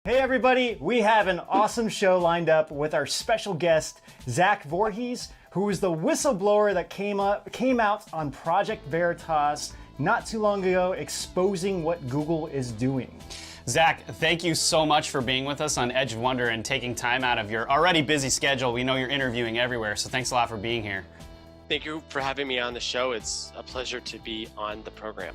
Hey everybody, we have an awesome show lined up with our special guest, Zach Voorhees, who is the whistleblower that came out on Project Veritas not too long ago, exposing what Google is doing. Zach, thank you so much for being with us on Edge of Wonder and taking time out of your already busy schedule. We know you're interviewing everywhere, so thanks a lot for being here. Thank you for having me on the show. It's a pleasure to be on the program.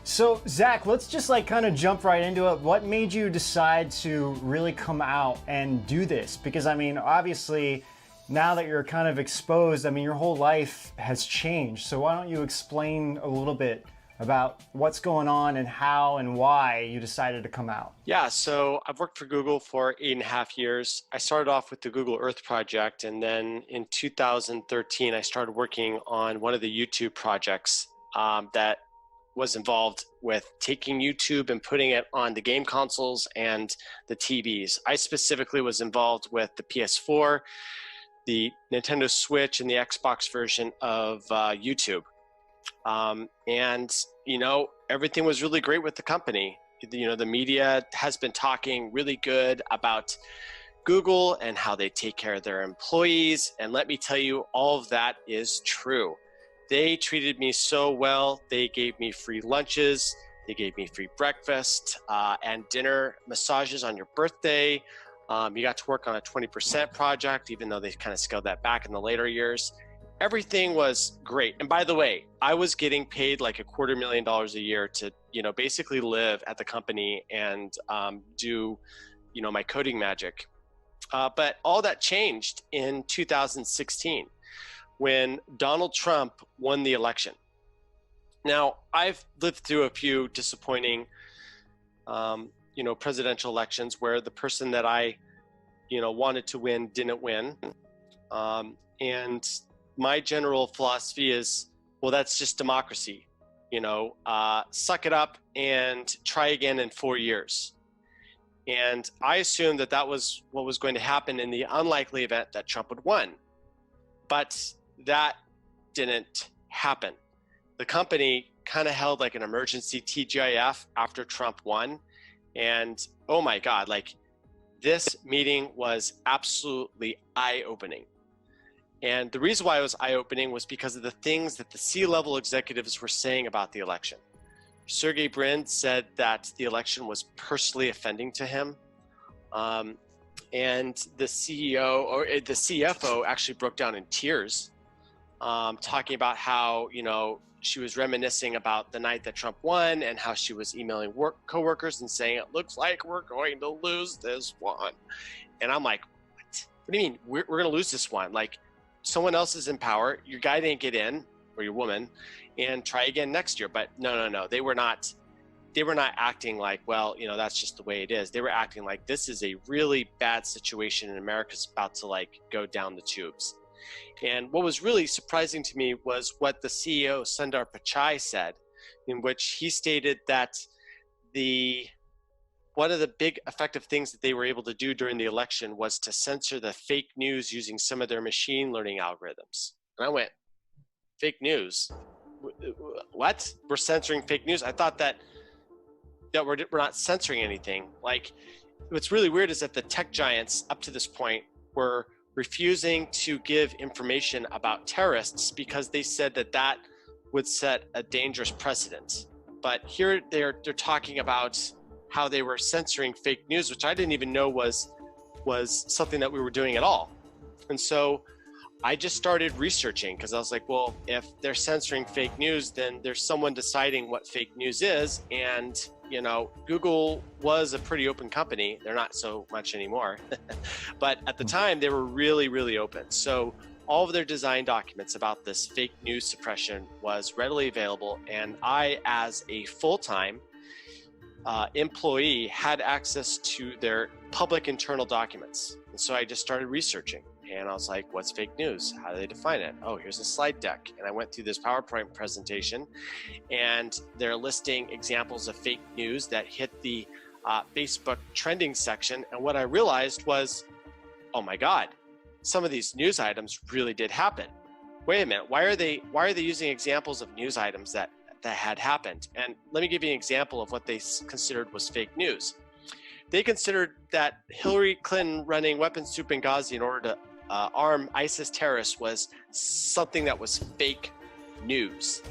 So Zach, let's just kind of jump right into it. What made you decide to really come out and do this? Because I mean, obviously, now that you're kind of exposed, I mean, your whole life has changed. So why don't you explain a little bit about what's going on and how and why you decided to come out? Yeah, so I've worked for Google for 8.5 years. I started off with the Google Earth project, and then in 2013, I started working on one of the YouTube projects that was involved with taking YouTube and putting it on the game consoles and the TVs. I specifically was involved with the PS4, the Nintendo Switch, and the Xbox version of YouTube. And, you know, everything was really great with the company. You know, the media has been talking really good about Google and how they take care of their employees. And let me tell you, all of that is true. They treated me so well. They gave me free lunches. They gave me free breakfast and dinner, massages on your birthday. You got to work on a 20% project, even though they kind of scaled that back in the later years. Everything was great. And by the way, I was getting paid like $250,000 a year to, you know, basically live at the company and do, you know, my coding magic. But all that changed in 2016. When Donald Trump won the election. Now, I've lived through a few disappointing, you know, presidential elections where the person that I, you know, wanted to win didn't win. And my general philosophy is, well, that's just democracy. You know, suck it up and try again in 4 years. And I assumed that that was what was going to happen in the unlikely event that Trump would win. But that didn't happen. The company kind of held like an emergency TGIF after Trump won. And oh my God, like this meeting was absolutely eye-opening. And the reason why it was eye-opening was because of the things that the C-level executives were saying about the election. Sergey Brin said that the election was personally offending to him. And the CEO or the CFO actually broke down in tears. Talking about how, you know, she was reminiscing about the night that Trump won and how she was emailing coworkers and saying, it looks like we're going to lose this one. And I'm like, what do you mean? We're going to lose this one? Like, someone else is in power. Your guy didn't get in, or your woman, and try again next year. But no. They were not acting like, well, you know, that's just the way it is. They were acting like this is a really bad situation and America's about to like go down the tubes. And what was really surprising to me was what the CEO, Sundar Pichai, said, in which he stated that one of the big effective things that they were able to do during the election was to censor the fake news using some of their machine learning algorithms. And I went, fake news? What? We're censoring fake news? I thought that we're not censoring anything. Like, what's really weird is that the tech giants up to this point were refusing to give information about terrorists because they said that that would set a dangerous precedent. But here they're talking about how they were censoring fake news, which I didn't even know was something that we were doing at all. And so I just started researching because I was like, well, if they're censoring fake news, then there's someone deciding what fake news is. And, you know, Google was a pretty open company. They're not so much anymore. But at the time, they were really, really open. So all of their design documents about this fake news suppression was readily available. And I, as a full-time employee, had access to their public internal documents. And so I just started researching. And I was like, what's fake news? How do they define it? Oh, here's a slide deck. And I went through this PowerPoint presentation, and they're listing examples of fake news that hit the Facebook trending section. And what I realized was, oh my God, some of these news items really did happen. Wait a minute, why are they using examples of news items that had happened? And let me give you an example of what they considered was fake news. they considered that Hillary Clinton running weapons to Benghazi in order to arm ISIS terrorists was something that was fake news.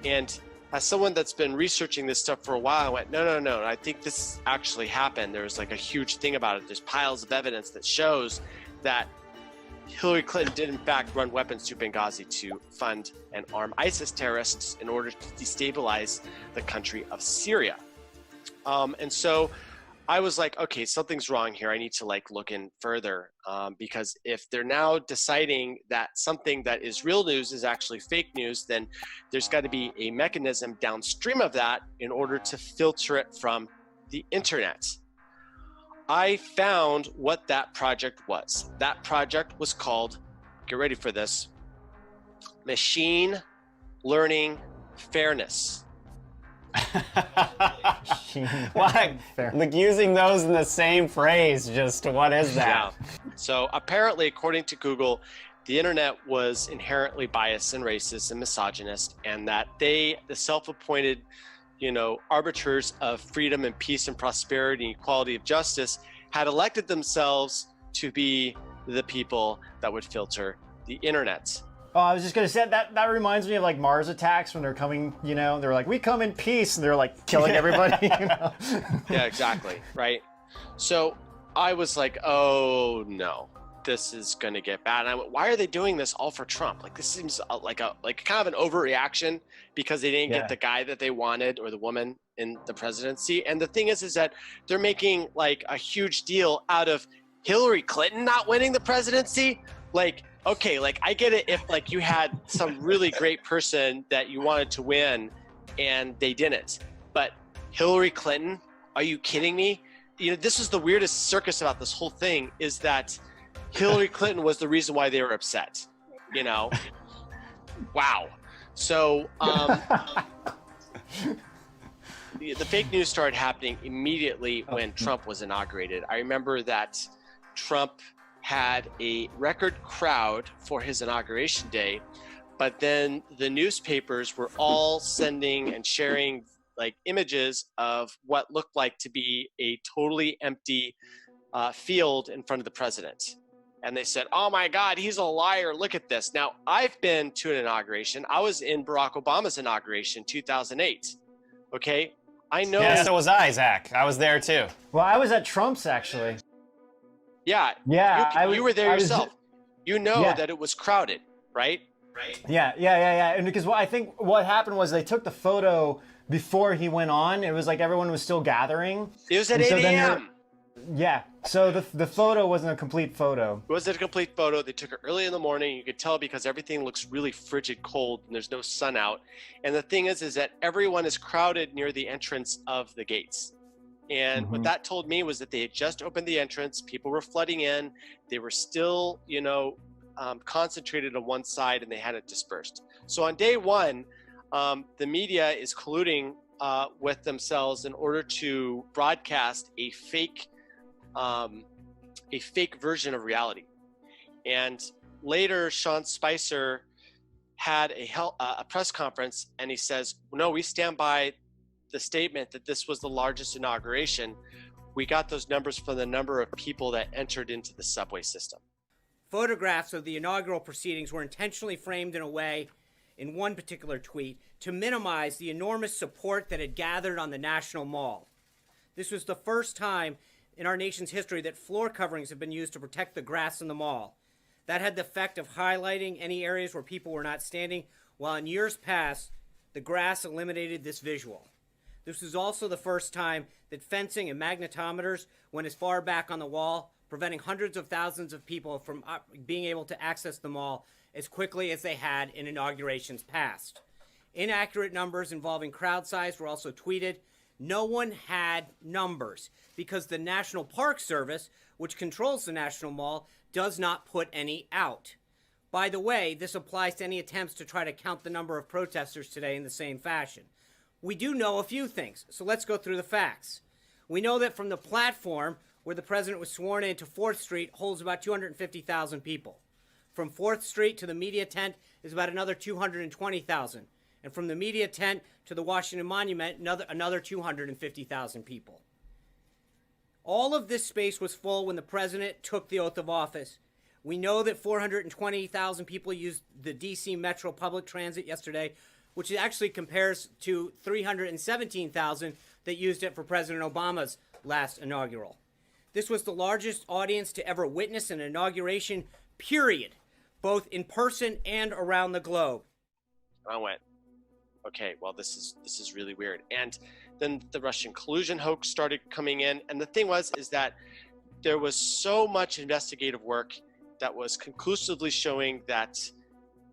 And as someone that's been researching this stuff for a while, I went, no, I think this actually happened. There's like a huge thing about it. There's piles of evidence that shows that Hillary Clinton did in fact run weapons to Benghazi to fund and arm ISIS terrorists in order to destabilize the country of Syria. And so I was like, okay, something's wrong here. I need to like look in further because if they're now deciding that something that is real news is actually fake news, then there's got to be a mechanism downstream of that in order to filter it from the internet. I found what that project was. That project was called, get ready for this, Machine Learning Fairness. Why? Like using those in the same phrase, just what is that? Yeah. So apparently, according to Google, the internet was inherently biased and racist and misogynist, and that they, the self-appointed, arbiters of freedom and peace and prosperity and equality of justice, had elected themselves to be the people that would filter the internet. Oh, I was just gonna say that reminds me of like Mars attacks when they're coming, they're like, we come in peace, and they're like killing everybody, Yeah, exactly, right? So I was like, oh no, this is gonna get bad. And I went, why are they doing this all for Trump? Like this seems like kind of an overreaction because they didn't get the guy that they wanted or the woman in the presidency. And the thing is that they're making like a huge deal out of Hillary Clinton not winning the presidency. Like, okay, like I get it if like you had some really great person that you wanted to win and they didn't, but Hillary Clinton, are you kidding me? This is the weirdest circus about this whole thing, is that Hillary Clinton was the reason why they were upset, Wow. So the fake news started happening immediately when Trump was inaugurated. I remember that Trump had a record crowd for his inauguration day, but then the newspapers were all sending and sharing like images of what looked like to be a totally empty field in front of the president. And they said, oh my God, he's a liar. Look at this. Now, I've been to an inauguration. I was in Barack Obama's inauguration, 2008. Okay. I know. Yeah, so was I, Zach. I was there too. Well, I was at Trump's actually. Yeah. You were there yourself. That it was crowded, right? Yeah. And because I think what happened was they took the photo before he went on. It was like everyone was still gathering. It was at 8 a.m. Yeah. So the photo wasn't a complete photo. It wasn't a complete photo. They took it early in the morning. You could tell because everything looks really frigid cold and there's no sun out. And the thing is that everyone is crowded near the entrance of the gates. And what that told me was that they had just opened the entrance. People were flooding in. They were still, concentrated on one side and they hadn't dispersed. So on day one, the media is colluding with themselves in order to broadcast a fake version of reality. And later, Sean Spicer had a press conference and he says, no, we stand by the statement that this was the largest inauguration. We got those numbers from the number of people that entered into the subway system. Photographs of the inaugural proceedings were intentionally framed in a way, in one particular tweet, to minimize the enormous support that had gathered on the National Mall. This was the first time in our nation's history that floor coverings have been used to protect the grass in the mall. That had the effect of highlighting any areas where people were not standing, while in years past, the grass eliminated this visual. This was also the first time that fencing and magnetometers went as far back on the wall, preventing hundreds of thousands of people from being able to access the mall as quickly as they had in inaugurations past. Inaccurate numbers involving crowd size were also tweeted. No one had numbers because the National Park Service, which controls the National Mall, does not put any out. By the way, this applies to any attempts to try to count the number of protesters today in the same fashion. We do know a few things, so let's go through the facts. We know that from the platform where the president was sworn in to 4th Street holds about 250,000 people. From 4th Street to the media tent is about another 220,000. And from the media tent to the Washington Monument, another 250,000 people. All of this space was full when the president took the oath of office. We know that 420,000 people used the DC Metro public transit yesterday, which actually compares to 317,000 that used it for President Obama's last inaugural. This was the largest audience to ever witness an inauguration, period, both in person and around the globe. I went, okay, well, this is really weird. And then the Russian collusion hoax started coming in. And the thing is that there was so much investigative work that was conclusively showing that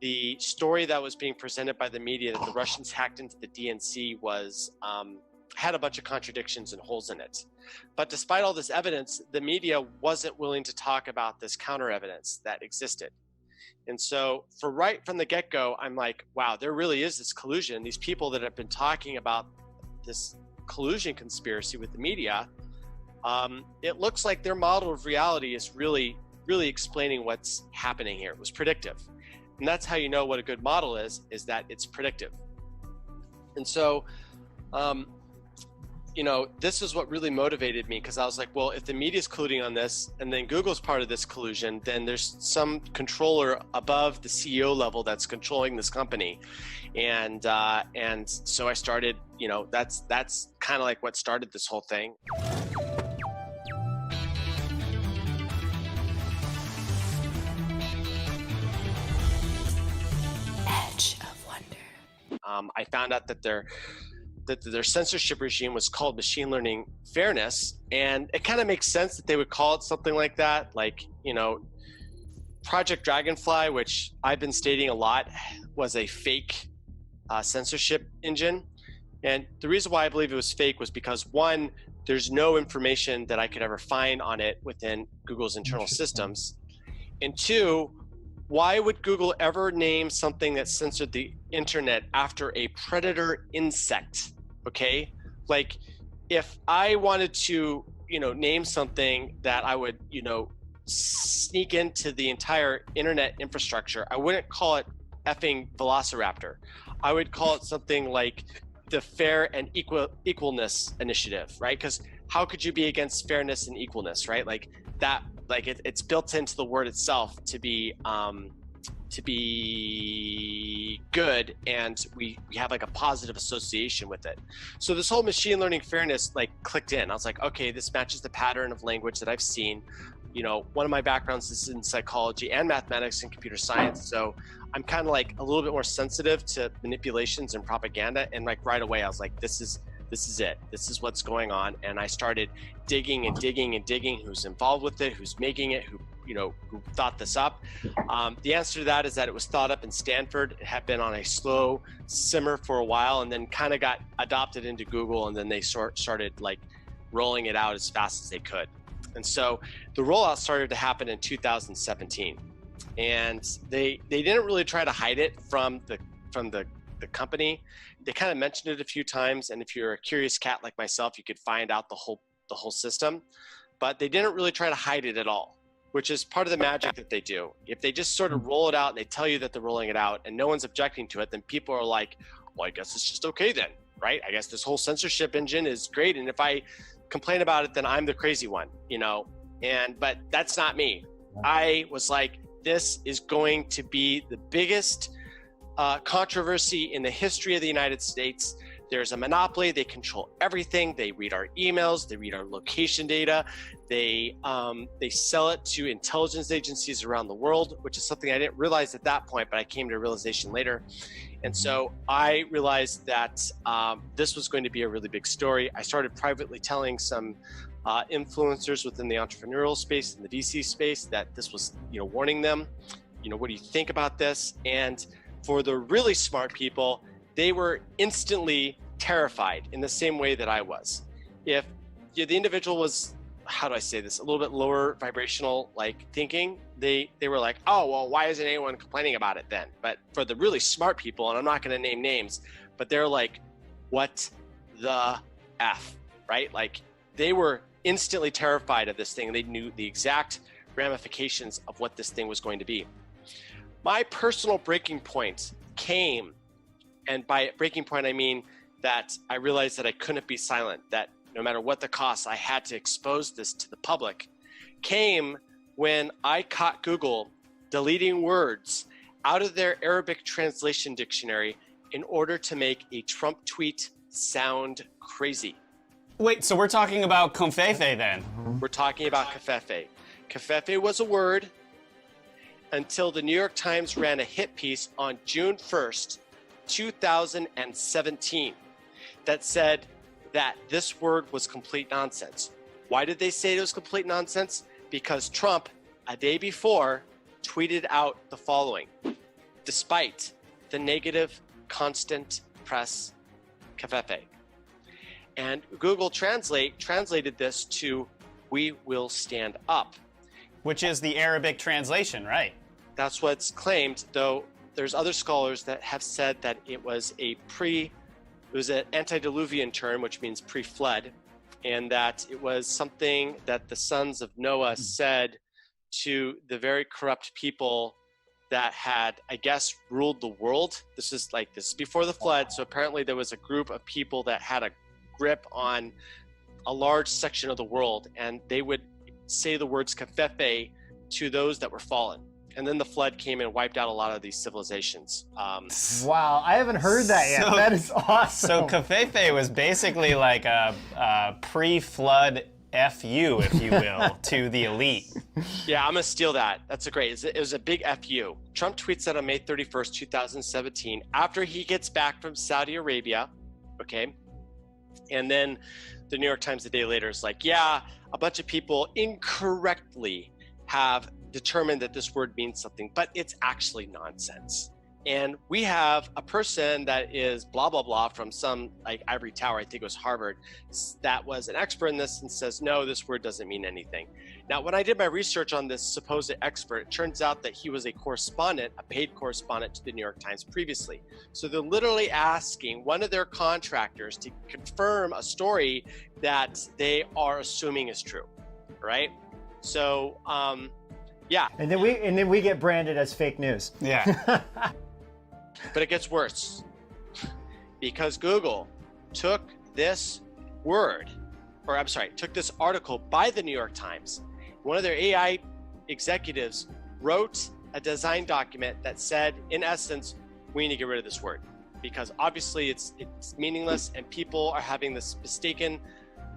the story that was being presented by the media, that the Russians hacked into the DNC, was had a bunch of contradictions and holes in it. But despite all this evidence, the media wasn't willing to talk about this counter evidence that existed. And so right from the get-go, I'm like, wow, there really is this collusion. These people that have been talking about this collusion conspiracy with the media, it looks like their model of reality is really explaining what's happening here. It was predictive. And that's how you know what a good model is that it's predictive. And so, this is what really motivated me, because I was like, well, if the media's colluding on this and then Google's part of this collusion, then there's some controller above the CEO level that's controlling this company. And so I started, that's kind of like what started this whole thing. Edge of Wonder. I found out that their censorship regime was called machine learning fairness, and it kind of makes sense that they would call it something like that. Like, Project Dragonfly, which I've been stating a lot, was a fake censorship engine. And the reason why I believe it was fake was because, one, there's no information that I could ever find on it within Google's internal systems. And two, why would Google ever name something that censored the internet after a predator insect? Okay, like if I wanted to, name something that I would, sneak into the entire internet infrastructure, I wouldn't call it effing Velociraptor. I would call it something like the Fair and Equalness Initiative, right? Because how could you be against fairness and equalness, right? Like that, it's built into the word itself to be good, and we have like a positive association with it. So this whole machine learning fairness clicked in. I was like, okay, this matches the pattern of language that I've seen. One of my backgrounds is in psychology and mathematics and computer science, so I'm kind of like a little bit more sensitive to manipulations and propaganda. And right away, I was like, this is it. This is what's going on. And I started digging and digging and digging. Who's involved with it? Who's making it? Who thought this up? The answer to that is that it was thought up in Stanford. It had been on a slow simmer for a while, and then kind of got adopted into Google, and then they started rolling it out as fast as they could. And so the rollout started to happen in 2017, and they didn't really try to hide it from the company. They kind of mentioned it a few times, and if you're a curious cat like myself, you could find out the whole system. But they didn't really try to hide it at all, which is part of the magic that they do. If they just sort of roll it out and they tell you that they're rolling it out and no one's objecting to it, then people are like, well, I guess it's just okay then, right? I guess this whole censorship engine is great, and if I complain about it, then I'm the crazy one, but that's not me. I was like, this is going to be the biggest controversy in the history of the United States. There's a monopoly. They control everything. They read our emails. They read our location data. They sell it to intelligence agencies around the world, which is something I didn't realize at that point, but I came to a realization later. And so I realized that this was going to be a really big story. I started privately telling some influencers within the entrepreneurial space and the VC space that this was, warning them, what do you think about this? And for the really smart people, they were instantly terrified in the same way that I was. If the individual was, how do I say this, a little bit lower vibrational thinking, they were like, oh, well, why isn't anyone complaining about it then? But for the really smart people, and I'm not going to name names, but they're like, what the F, right? They were instantly terrified of this thing. They knew the exact ramifications of what this thing was going to be. My personal breaking point came, and by breaking point, I mean that I realized that I couldn't be silent, that no matter what the cost, I had to expose this to the public, came when I caught Google deleting words out of their Arabic translation dictionary in order to make a Trump tweet sound crazy. Wait, so we're talking about Covfefe then? We're talking about Covfefe. Covfefe was a word until the New York Times ran a hit piece on June 1st, 2017, that said that this word was complete nonsense. Why did they say it was complete nonsense? Because Trump, a day before, tweeted out the following: despite the negative constant press, Covfefe. And Google Translate translated this to "we will stand up." Which is the Arabic translation, right? That's what's claimed, though there's other scholars that have said that it was an antediluvian term, which means pre-flood, and that it was something that the sons of Noah said to the very corrupt people that had, I guess, ruled the world. This is before the flood, so apparently there was a group of people that had a grip on a large section of the world, and they would say the words Covfefe to those that were fallen. And then the flood came and wiped out a lot of these civilizations. Wow, I haven't heard that yet. That is awesome. So Covfefe was basically like a pre-flood FU, if you will, to the elite. Yeah, I'm gonna steal that. That's great. It was a big FU. Trump tweets that on May 31st, 2017, after he gets back from Saudi Arabia, okay? And then the New York Times a day later is like, yeah, a bunch of people incorrectly have determined that this word means something, but it's actually nonsense. And we have a person that is blah, blah, blah from some ivory tower, I think it was Harvard, that was an expert in this and says, no, this word doesn't mean anything. Now, when I did my research on this supposed expert, it turns out that he was a correspondent, a paid correspondent to the New York Times previously. So they're literally asking one of their contractors to confirm a story that they are assuming is true, right? So, yeah. And then we get branded as fake news. Yeah. But it gets worse, because Google took this took this article by the New York Times. One of their AI executives wrote a design document that said, in essence, we need to get rid of this word because obviously it's meaningless and people are having this mistaken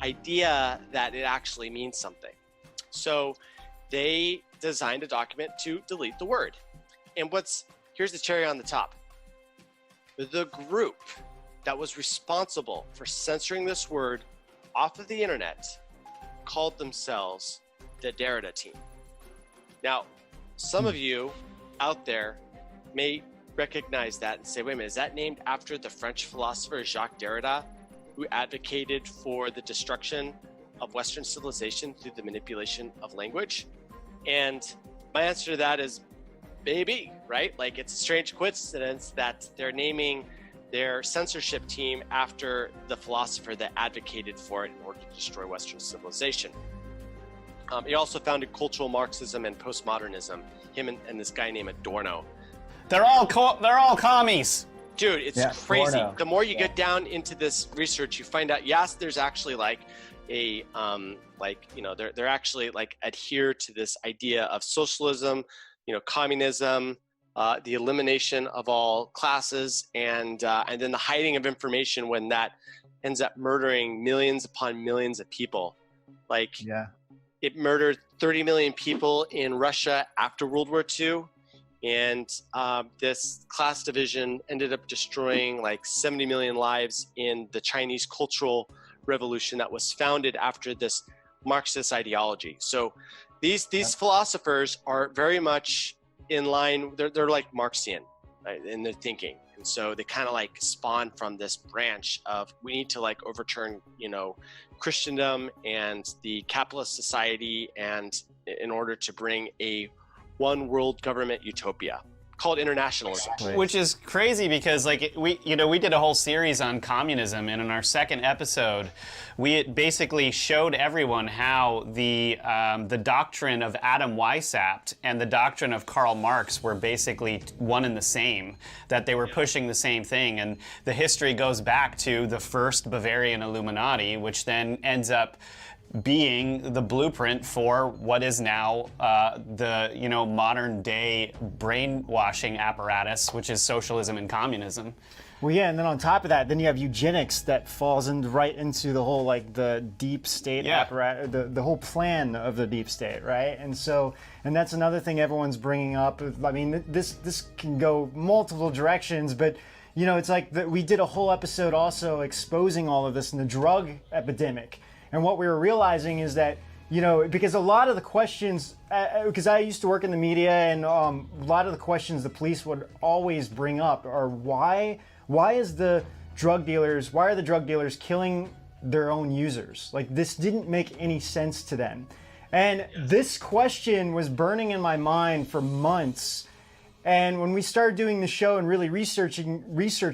idea that it actually means something. So they designed a document to delete the word. And here's the cherry on the top. The group that was responsible for censoring this word off of the internet called themselves the Derrida team. Now, some of you out there may recognize that and say, wait a minute, is that named after the French philosopher Jacques Derrida, who advocated for the destruction of Western civilization through the manipulation of language? And my answer to that is maybe, right? Like, it's a strange coincidence that they're naming their censorship team after the philosopher that advocated for it in order to destroy Western civilization. He also founded cultural Marxism and postmodernism, him and this guy named Adorno. They're all commies. Dude, it's crazy. Adorno. The more you get down into this research, you find out, yes, there's actually they're actually adhere to this idea of socialism, communism, the elimination of all classes, and then the hiding of information when that ends up murdering millions upon millions of people. It murdered 30 million people in Russia after World War II, and this class division ended up destroying 70 million lives in the Chinese Cultural Revolution that was founded after this Marxist ideology. So these philosophers are very much in line. They're like Marxian, right, in their thinking, and so they kind of spawn from this branch of we need to overturn Christendom and the capitalist society, and in order to bring a one world government utopia called internationalism. Which is crazy because like we did a whole series on communism, and in our second episode, we basically showed everyone how the doctrine of Adam Weishaupt and the doctrine of Karl Marx were basically one and the same, that they were pushing the same thing, and the history goes back to the first Bavarian Illuminati, which then ends up being the blueprint for what is now the modern day brainwashing apparatus, which is socialism and communism. Well, yeah, and then on top of that, then you have eugenics that falls right into the whole like the deep state apparatus, the whole plan of the deep state, right? And that's another thing everyone's bringing up. I mean, this can go multiple directions, but it's like we did a whole episode also exposing all of this in the drug epidemic. And what we were realizing is that, because a lot of the questions, because I used to work in the media, and a lot of the questions the police would always bring up are why are the drug dealers killing their own users? Like, this didn't make any sense to them. And this question was burning in my mind for months. And when we started doing the show and really research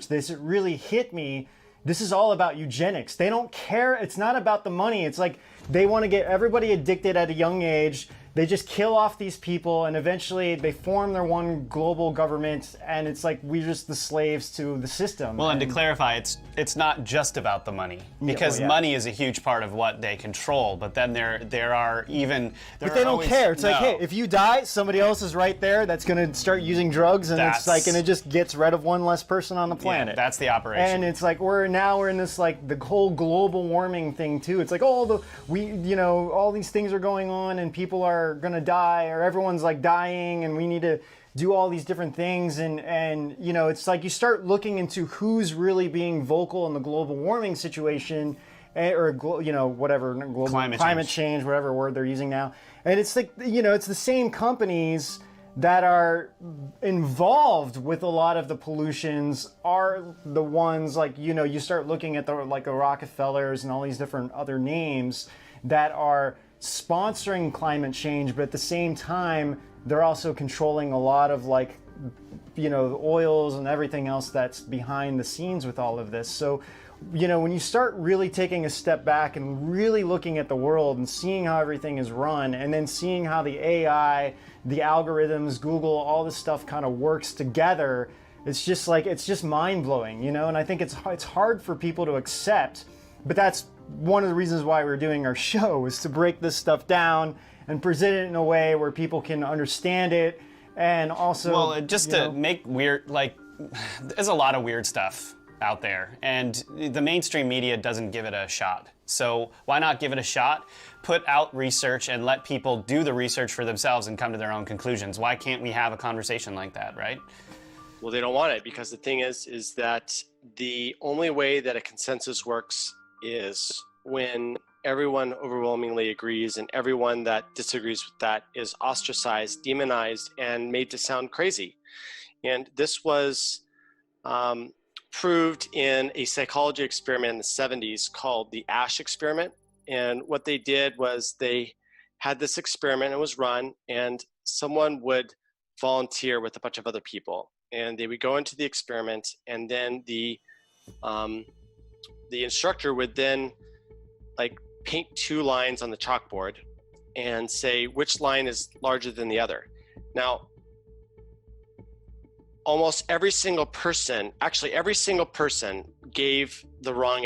this, it really hit me. This is all about eugenics. They don't care. It's not about the money. It's like they want to get everybody addicted at a young age. They just kill off these people, and eventually they form their one global government, and it's like we're just the slaves to the system. Well, and to clarify, it's not just about the money, because money is a huge part of what they control. But then there are even. But they don't care. It's like, hey, if you die, somebody else is right there that's going to start using drugs, and and it just gets rid of one less person on the planet. Yeah, that's the operation. And it's like we're in this like the whole global warming thing too. It's like all these things are going on, and people are gonna die, or everyone's like dying, and we need to do all these different things, and it's like you start looking into who's really being vocal in the global warming situation, or whatever, global climate change, whatever word they're using now, and it's like it's the same companies that are involved with a lot of the pollutions are the ones like you start looking at the Rockefellers and all these different other names that are sponsoring climate change, but at the same time they're also controlling a lot of the oils and everything else that's behind the scenes with all of this. So when you start really taking a step back and really looking at the world and seeing how everything is run, and then seeing how the AI, the algorithms, Google, all this stuff kind of works together, it's just mind-blowing, and I think it's hard for people to accept, but that's one of the reasons why we're doing our show, is to break this stuff down and present it in a way where people can understand it, and also to make weird, there's a lot of weird stuff out there, and the mainstream media doesn't give it a shot. So why not give it a shot, put out research, and let people do the research for themselves and come to their own conclusions? Why can't we have a conversation like that, right? Well, they don't want it, because the thing is that the only way that a consensus works is when everyone overwhelmingly agrees, and everyone that disagrees with that is ostracized, demonized, and made to sound crazy. And this was proved in a psychology experiment in the 70s called the Ash experiment. And what they did was they had this experiment, it was run, and someone would volunteer with a bunch of other people, and they would go into the experiment, and then the instructor would then paint two lines on the chalkboard and say which line is larger than the other. Now, almost every single person gave the wrong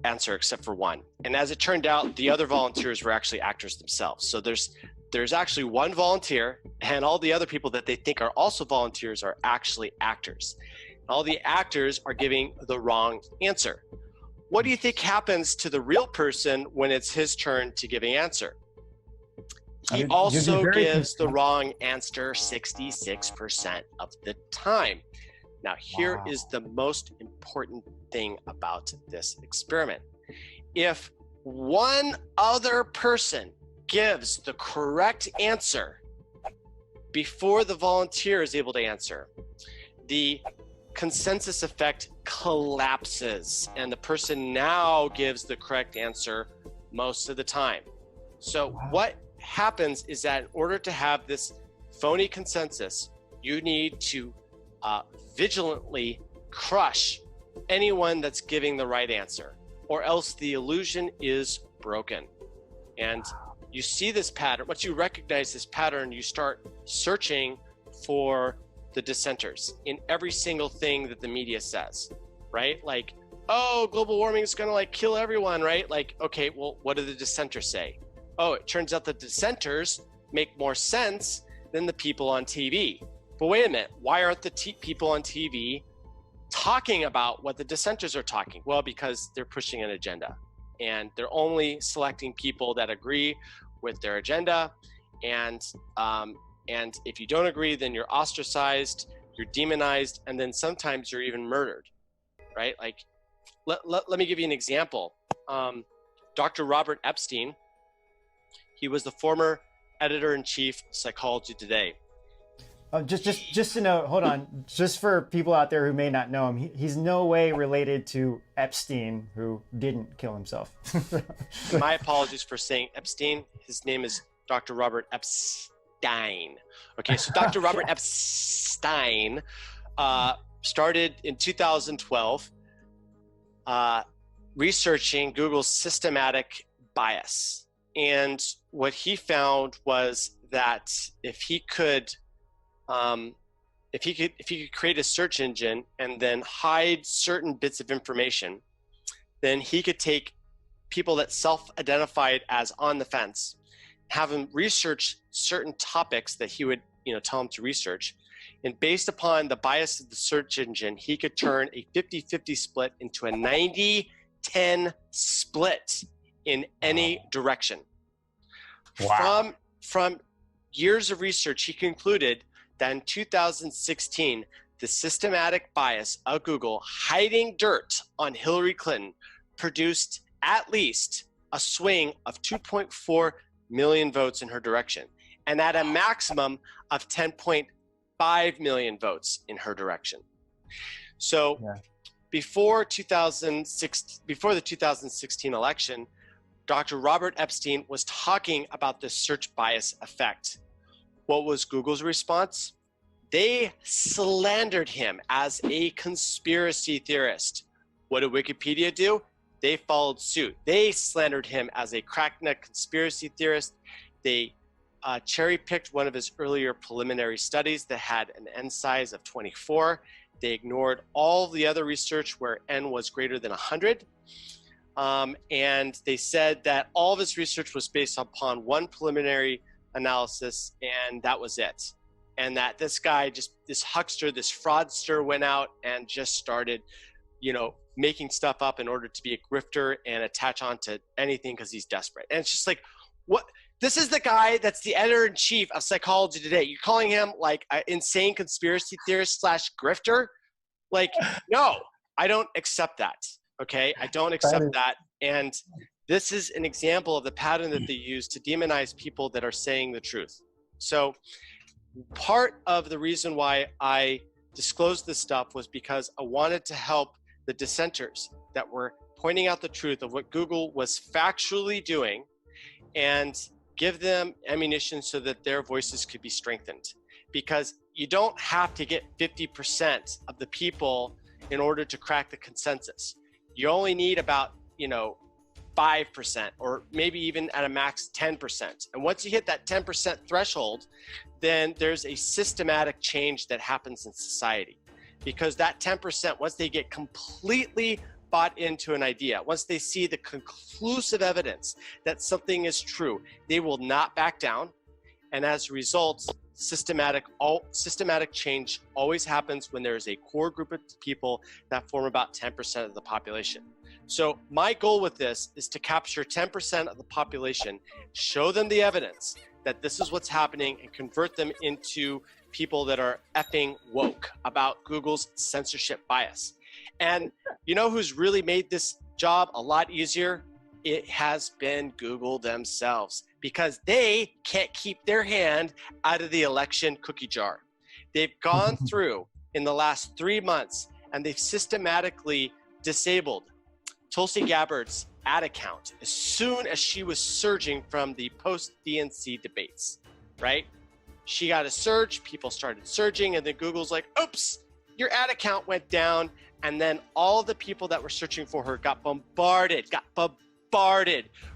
answer except for one. And as it turned out, the other volunteers were actually actors themselves. So there's actually one volunteer, and all the other people that they think are also volunteers are actually actors. All the actors are giving the wrong answer. What do you think happens to the real person when it's his turn to give an answer? He also gives the wrong answer 66% of the time. Now, here is the most important thing about this experiment. If one other person gives the correct answer before the volunteer is able to answer, the consensus effect collapses, and the person now gives the correct answer most of the time. So what happens is that in order to have this phony consensus, You need to vigilantly crush anyone that's giving the right answer, or else the illusion is broken. And you see this pattern. Once you recognize this pattern, you start searching for the dissenters in every single thing that the media says, right? Like, oh, global warming is gonna like kill everyone, right? Like, okay, well, what do the dissenters say? Oh, it turns out the dissenters make more sense than the people on TV. But wait a minute, why aren't the people on TV talking about what the dissenters are talking? Well, because they're pushing an agenda, and they're only selecting people that agree with their agenda. And if you don't agree, then you're ostracized, you're demonized, and then sometimes you're even murdered, right? Like, let me give you an example. Dr. Robert Epstein, he was the former editor-in-chief of Psychology Today. Just to note, hold on, just for people out there who may not know him, he's no way related to Epstein, who didn't kill himself. My apologies for saying Epstein. His name is Dr. Robert Epstein. Okay, so Dr. Robert Epstein started in 2012 researching Google's systematic bias. And what he found was that if he could create a search engine and then hide certain bits of information, then he could take people that self-identified as on the fence, have them research certain topics that he would, tell them to research. And based upon the bias of the search engine, he could turn a 50-50 split into a 90-10 split in any direction. Wow. From years of research, he concluded that in 2016, the systematic bias of Google hiding dirt on Hillary Clinton produced at least a swing of 2.4 million votes in her direction, and at a maximum of 10.5 million votes in her direction. So before the 2016 election, Dr. Robert Epstein was talking about the search bias effect. What was Google's response? They slandered him as a conspiracy theorist. What did Wikipedia do? They followed suit. They slandered him as a crackneck conspiracy theorist. They cherry-picked one of his earlier preliminary studies that had an N size of 24. They ignored all the other research where N was greater than 100. And they said that all of his research was based upon one preliminary analysis, and that was it. And that this guy, this huckster, this fraudster, went out and just started, making stuff up in order to be a grifter and attach on to anything because he's desperate. And it's just like, what? This is the guy that's the editor-in-chief of Psychology Today. You're calling him like an insane conspiracy theorist / grifter? Like, no, I don't accept that. Okay, I don't accept that. And this is an example of the pattern that they use to demonize people that are saying the truth. So part of the reason why I disclosed this stuff was because I wanted to help the dissenters that were pointing out the truth of what Google was factually doing and give them ammunition so that their voices could be strengthened. Because you don't have to get 50% of the people in order to crack the consensus. You only need about, 5% or maybe even at a max 10%. And once you hit that 10% threshold, then there's a systematic change that happens in society. Because that 10%, once they get completely bought into an idea, once they see the conclusive evidence that something is true, they will not back down. And as a result, systematic change always happens when there is a core group of people that form about 10% of the population. So my goal with this is to capture 10% of the population, show them the evidence that this is what's happening, and convert them into people that are effing woke about Google's censorship bias. And you know who's really made this job a lot easier? It has been Google themselves, because they can't keep their hand out of the election cookie jar. They've gone through in the last 3 months and they've systematically disabled Tulsi Gabbard's ad account as soon as she was surging from the post-DNC debates, right? she got a surge, people started surging, and then Google's like, oops, your ad account went down. And then all the people that were searching for her got bombarded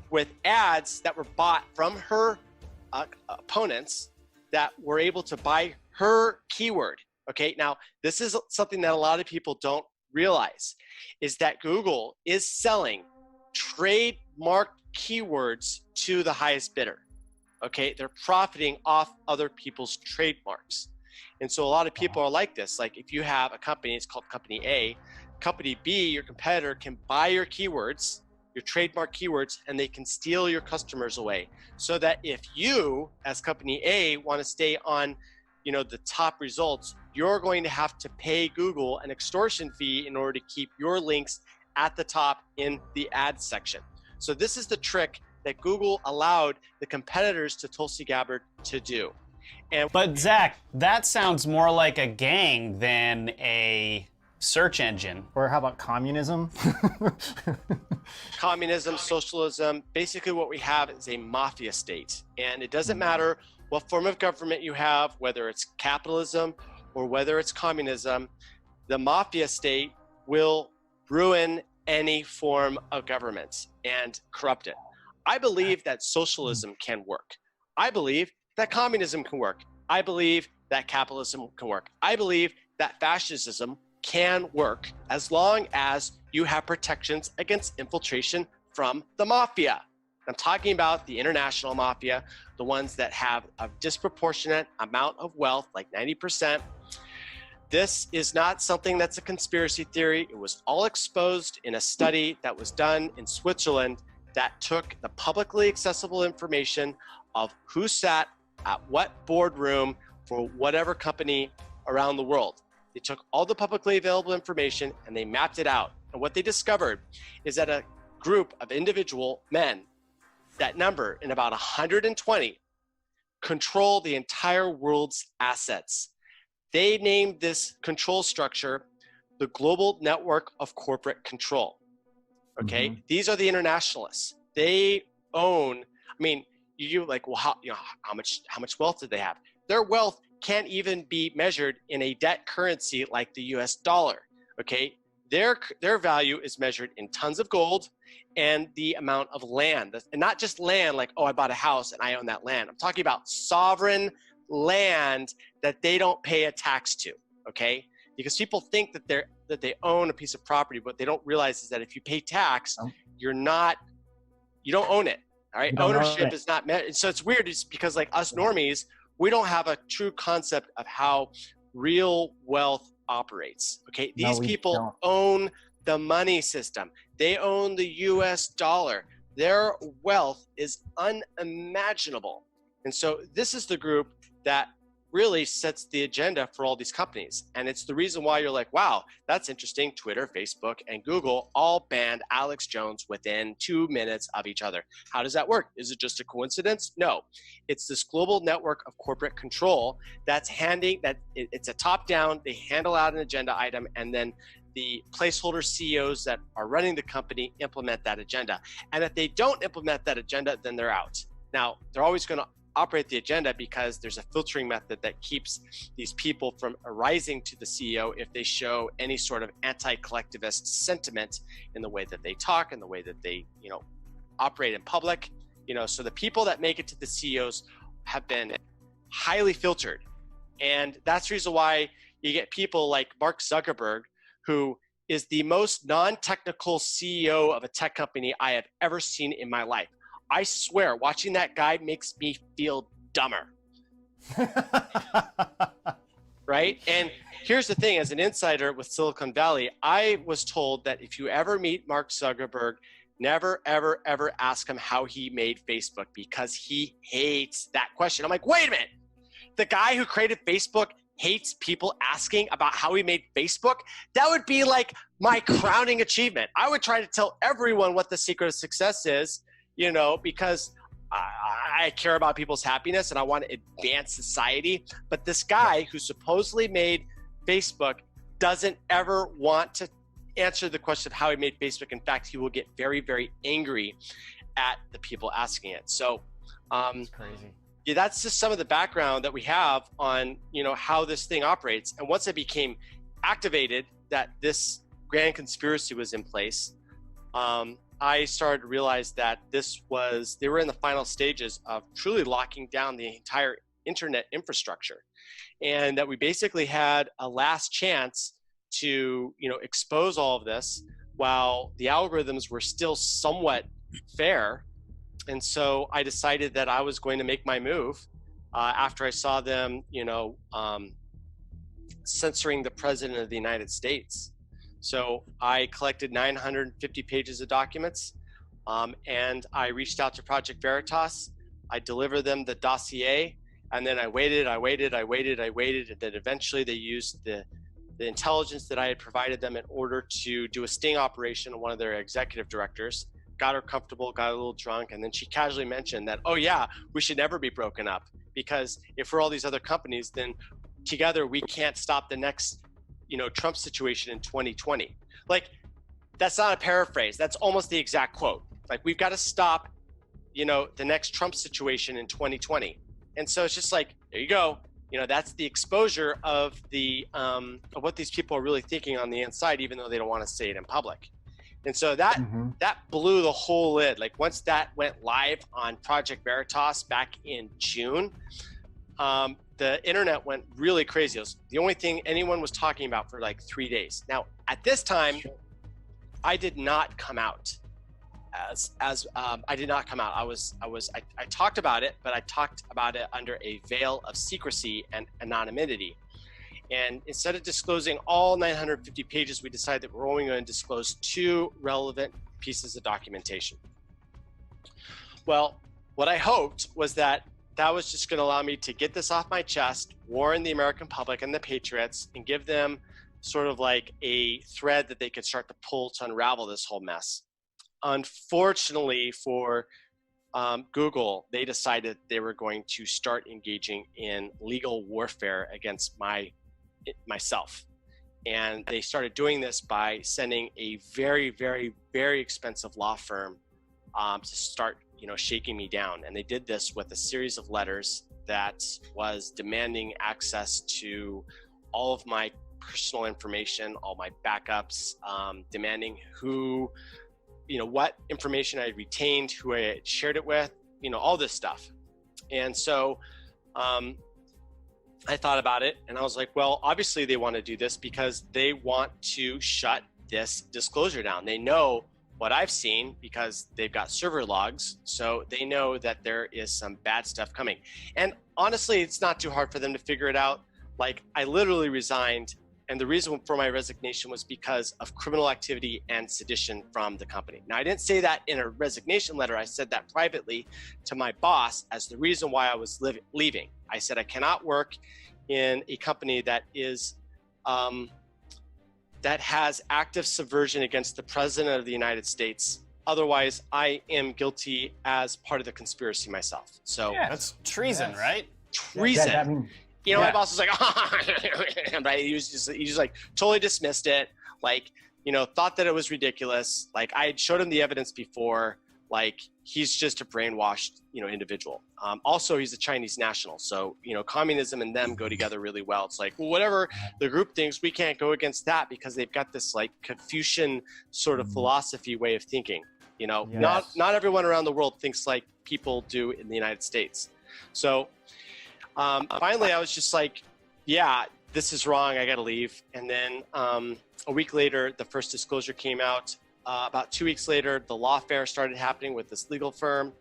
with ads that were bought from her opponents that were able to buy her keyword. Okay, now this is something that a lot of people don't realize, is that Google is selling trademark keywords to the highest bidder. Okay, they're profiting off other people's trademarks. And so a lot of people are like this. Like if you have a company, it's called Company A. Company B, your competitor, can buy your keywords, your trademark keywords, and they can steal your customers away. So that if you, as Company A, want to stay on, the top results, you're going to have to pay Google an extortion fee in order to keep your links at the top in the ad section. So this is the trick that Google allowed the competitors to Tulsi Gabbard to do. But Zach, that sounds more like a gang than a search engine. Or how about communism? Communism, socialism, basically what we have is a mafia state. And it doesn't matter what form of government you have, whether it's capitalism or whether it's communism, the mafia state will ruin any form of government and corrupt it. I believe that socialism can work. I believe that communism can work. I believe that capitalism can work. I believe that fascism can work as long as you have protections against infiltration from the mafia. I'm talking about the international mafia, the ones that have a disproportionate amount of wealth, like 90%. This is not something that's a conspiracy theory. It was all exposed in a study that was done in Switzerland that took the publicly accessible information of who sat at what boardroom for whatever company around the world. They took all the publicly available information and they mapped it out. And what they discovered is that a group of individual men that number in about 120 control the entire world's assets. They named this control structure the Global Network of Corporate Control. Okay, these are the internationalists. They own. I mean, you like, well, how much wealth did they have? Their wealth can't even be measured in a debt currency like the U.S. dollar. Okay, their value is measured in tons of gold and the amount of land, and not just land like, oh, I bought a house and I own that land. I'm talking about sovereign land that they don't pay a tax to. Okay, because people think that they own a piece of property, but they don't realize is that if you pay tax, you don't own it. All right, ownership is not met. So it's weird. It's because like us normies, we don't have a true concept of how real wealth operates. Okay, these people own the money system. They own the US dollar. Their wealth is unimaginable. And so this is the group that really sets the agenda for all these companies. And it's the reason why you're like, wow, that's interesting. Twitter, Facebook, and Google all banned Alex Jones within 2 minutes of each other. How does that work? Is it just a coincidence? No. It's this global network of corporate control that's it's a top-down, they handle out an agenda item, and then the placeholder CEOs that are running the company implement that agenda. And if they don't implement that agenda, then they're out. Now, they're always going to operate the agenda because there's a filtering method that keeps these people from arising to the CEO if they show any sort of anti-collectivist sentiment in the way that they talk and the way that they, operate in public. So the people that make it to the CEOs have been highly filtered. And that's the reason why you get people like Mark Zuckerberg, who is the most non-technical CEO of a tech company I have ever seen in my life. I swear, watching that guy makes me feel dumber. Right? And here's the thing, as an insider with Silicon Valley, I was told that if you ever meet Mark Zuckerberg, never, ever, ever ask him how he made Facebook because he hates that question. I'm like, wait a minute. The guy who created Facebook hates people asking about how he made Facebook? That would be like my crowning achievement. I would try to tell everyone what the secret of success is, because I care about people's happiness and I want to advance society. But this guy who supposedly made Facebook doesn't ever want to answer the question of how he made Facebook. In fact, he will get very, very angry at the people asking it. So That's crazy. yeah, that's just some of the background that we have on, how this thing operates. And once it became activated that this grand conspiracy was in place, I started to realize that they were in the final stages of truly locking down the entire internet infrastructure, and that we basically had a last chance to, expose all of this while the algorithms were still somewhat fair. And so I decided that I was going to make my move after I saw them, censoring the president of the United States. So I collected 950 pages of documents, and I reached out to Project Veritas. I delivered them the dossier, and then I waited, and then eventually they used the intelligence that I had provided them in order to do a sting operation on one of their executive directors. Got her comfortable, got a little drunk, and then she casually mentioned that, oh yeah, we should never be broken up, because if we're all these other companies, then together we can't stop the next, Trump situation in 2020. Like, that's not a paraphrase. That's almost the exact quote. Like, we've got to stop, the next Trump situation in 2020. And so it's just like, there you go. That's the exposure of of what these people are really thinking on the inside, even though they don't want to say it in public. And so that blew the whole lid. Like, once that went live on Project Veritas back in June, the internet went really crazy. It was the only thing anyone was talking about for like 3 days. Now, at this time, I did not come out I did not come out. I talked about it, but I talked about it under a veil of secrecy and anonymity. And instead of disclosing all 950 pages, we decided that we're only going to disclose 2 relevant pieces of documentation. Well, what I hoped was that was just going to allow me to get this off my chest, warn the American public and the patriots, and give them sort of like a thread that they could start to pull to unravel this whole mess. Unfortunately for Google, they decided they were going to start engaging in legal warfare against myself. And they started doing this by sending a very, very, very expensive law firm to start, shaking me down. And they did this with a series of letters that was demanding access to all of my personal information, all my backups, demanding what information I retained, who I had shared it with, all this stuff. And so I thought about it, and I was like, well, obviously they want to do this because they want to shut this disclosure down. They know what I've seen because they've got server logs, so they know that there is some bad stuff coming. And honestly, it's not too hard for them to figure it out. Like, I literally resigned, and the reason for my resignation was because of criminal activity and sedition from the company. Now, I didn't say that in a resignation letter. I said that privately to my boss as the reason why I was leaving. I said I cannot work in a company that is that has active subversion against the president of the United States. Otherwise, I am guilty as part of the conspiracy myself. So that's treason, right? Treason. My boss was like, right? He just like totally dismissed it. Like, thought that it was ridiculous. Like, I had showed him the evidence before. Like, he's just a brainwashed, individual. Also, he's a Chinese national. So, communism and them go together really well. It's like, well, whatever the group thinks, we can't go against that because they've got this like Confucian sort of philosophy way of thinking. Not everyone around the world thinks like people do in the United States. So finally, I was just like, yeah, this is wrong. I got to leave. And then a week later, the first disclosure came out. About 2 weeks later, the lawfare started happening with this legal firm.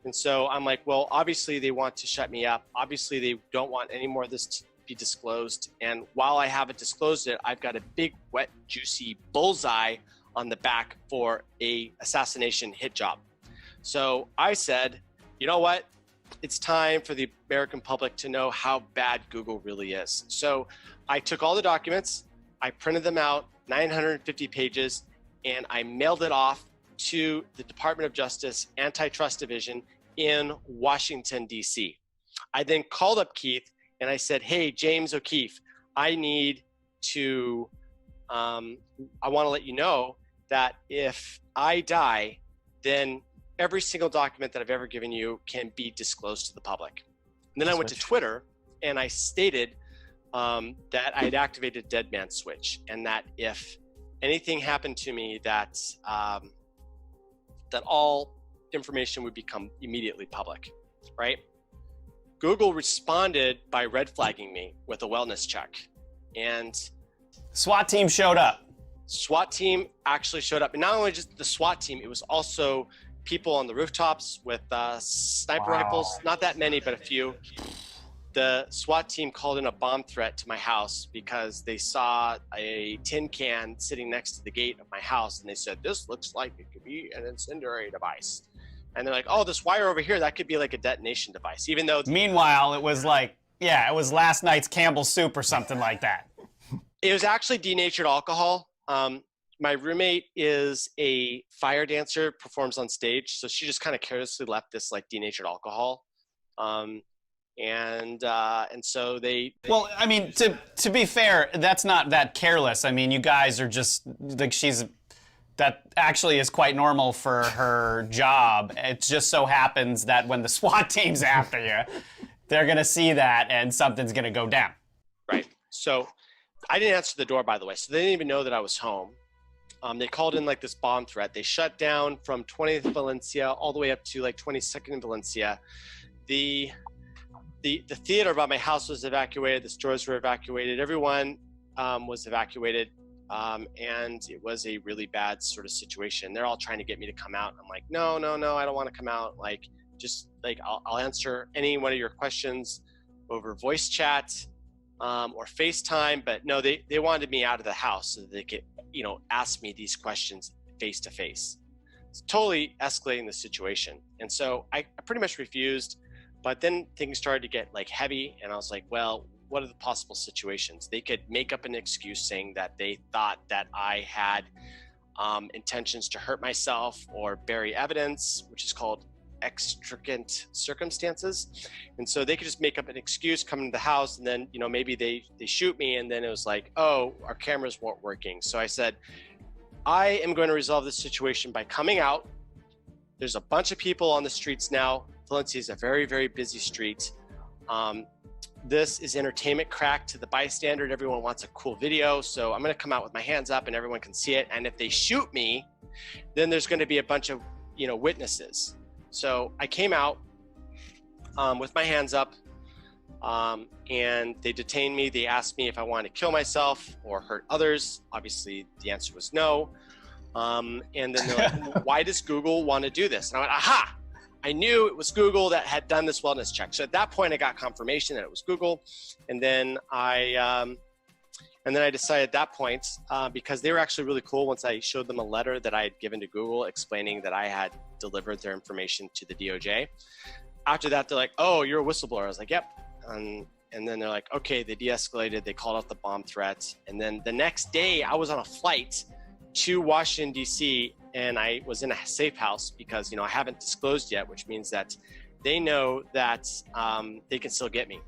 And so I'm like, well, obviously they want to shut me up. Obviously they don't want any more of this to be disclosed. And while I haven't disclosed it, I've got a big, wet, juicy bullseye on the back for a assassination hit job. So I said, you know what? It's time for the American public to know how bad Google really is. So I took all the documents, I printed them out, 950 pages, and I mailed it off to the Department of Justice Antitrust Division in Washington, D.C. I then called up Keith and I said, hey, James O'Keefe, I need to, I want to let you know that if I die, then every single document that I've ever given you can be disclosed to the public. And then I went to Twitter and I stated that I had activated Dead Man Switch, and that if anything happened to me, that all information would become immediately public, right? Google responded by red flagging me with a wellness check, and SWAT team showed up. SWAT team actually showed up, and not only just the SWAT team, it was also people on the rooftops with sniper rifles. Not that many, but a few. The SWAT team called in a bomb threat to my house because they saw a tin can sitting next to the gate of my house, and they said, "This looks like it could be an incendiary device." And they're like, "Oh, this wire over here, that could be like a detonation device," even though... Meanwhile, it was like, yeah, it was last night's Campbell's soup or something like that. It was actually denatured alcohol. My roommate is a fire dancer, performs on stage, so she just kind of carelessly left this like denatured alcohol. And so they... Well, I mean, to be fair, that's not that careless. I mean, you guys are just, like, that actually is quite normal for her job. It just so happens that when the SWAT team's after you, they're gonna see that and something's gonna go down. Right. So I didn't answer the door, by the way, so they didn't even know that I was home. They called in like this bomb threat. They shut down from 20th Valencia all the way up to like 22nd Valencia. The theater by my house was evacuated. The stores were evacuated. Everyone was evacuated. And it was a really bad sort of situation. They're all trying to get me to come out. I'm like, no, I don't want to come out. Like, just like, I'll answer any one of your questions over voice chat or FaceTime. But no, they wanted me out of the house so that they could, ask me these questions face to face. It's totally escalating the situation. And so I pretty much refused, but then things started to get like heavy, and I was like, well, what are the possible situations? They could make up an excuse saying that they thought that I had intentions to hurt myself or bury evidence, which is called extricate circumstances. And so they could just make up an excuse, come into the house, and then, maybe they shoot me. And then it was like, oh, our cameras weren't working. So I said, I am going to resolve this situation by coming out. There's a bunch of people on the streets now. Valencia is a very, very busy street. This is entertainment crack to the bystander. Everyone wants a cool video. So I'm going to come out with my hands up and everyone can see it. And if they shoot me, then there's going to be a bunch of, witnesses. So I came out with my hands up and they detained me. They asked me if I wanted to kill myself or hurt others. Obviously, the answer was no. And then they're like, why does Google want to do this? And I went, aha! I knew it was Google that had done this wellness check. So at that point, I got confirmation that it was Google. And then I decided at that point, because they were actually really cool once I showed them a letter that I had given to Google explaining that I had delivered their information to the DOJ. After that, they're like, oh, you're a whistleblower. I was like, yep. And then they're like, okay, they de-escalated. They called out the bomb threat. And then the next day, I was on a flight to Washington, D.C., and I was in a safe house because, I haven't disclosed yet, which means that they know that they can still get me.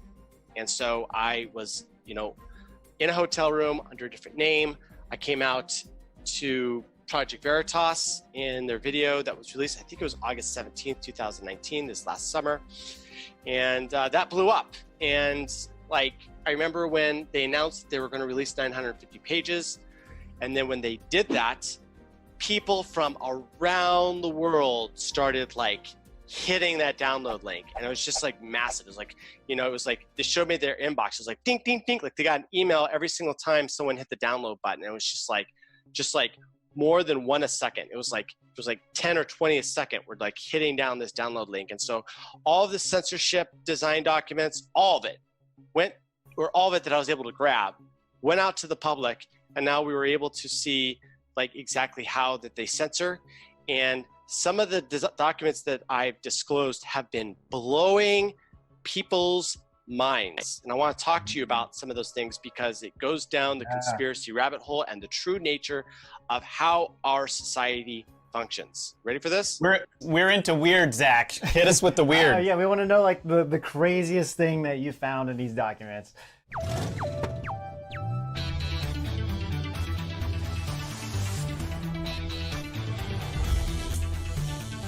And so I was, in a hotel room under a different name. I came out to Project Veritas in their video that was released, I think it was August 17th, 2019, this last summer. And that blew up. And I remember when they announced they were going to release 950 pages. And then when they did that, people from around the world started hitting that download link. And it was just massive. It was it was they showed me their inbox. It was like ding, ding, ding. They got an email every single time someone hit the download button. And it was just more than one a second. It was 10 or 20 a second. We're hitting down this download link. And so all of the censorship design documents, all of it that I was able to grab went out to the public. And now we were able to see exactly how that they censor. And some of the documents that I've disclosed have been blowing people's minds. And I want to talk to you about some of those things because it goes down the conspiracy rabbit hole and the true nature of how our society functions. Ready for this? We're into weird, Zach. Hit us with the weird. Yeah, we want to know the craziest thing that you found in these documents.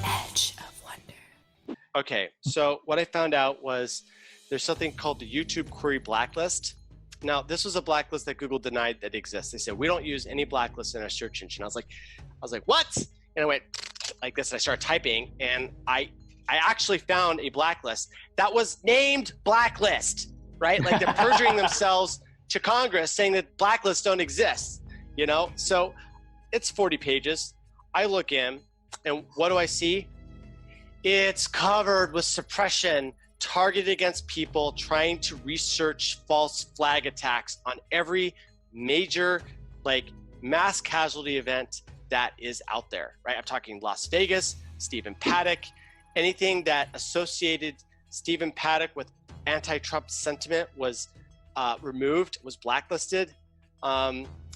Edge of wonder. Okay, so what I found out was there's something called the YouTube query blacklist. Now, this was a blacklist that Google denied that exists. They said, we don't use any blacklists in our search engine. I was like, what? And I went like this, and I started typing, and I actually found a blacklist that was named blacklist, right? Like they're perjuring themselves to Congress saying that blacklists don't exist, you know? So it's 40 pages. I look in, and what do I see? It's covered with suppression targeted against people trying to research false flag attacks on every major, like, mass casualty event that is out there, right? I'm talking Las Vegas, Stephen Paddock, anything that associated Stephen Paddock with anti-Trump sentiment was removed, was blacklisted.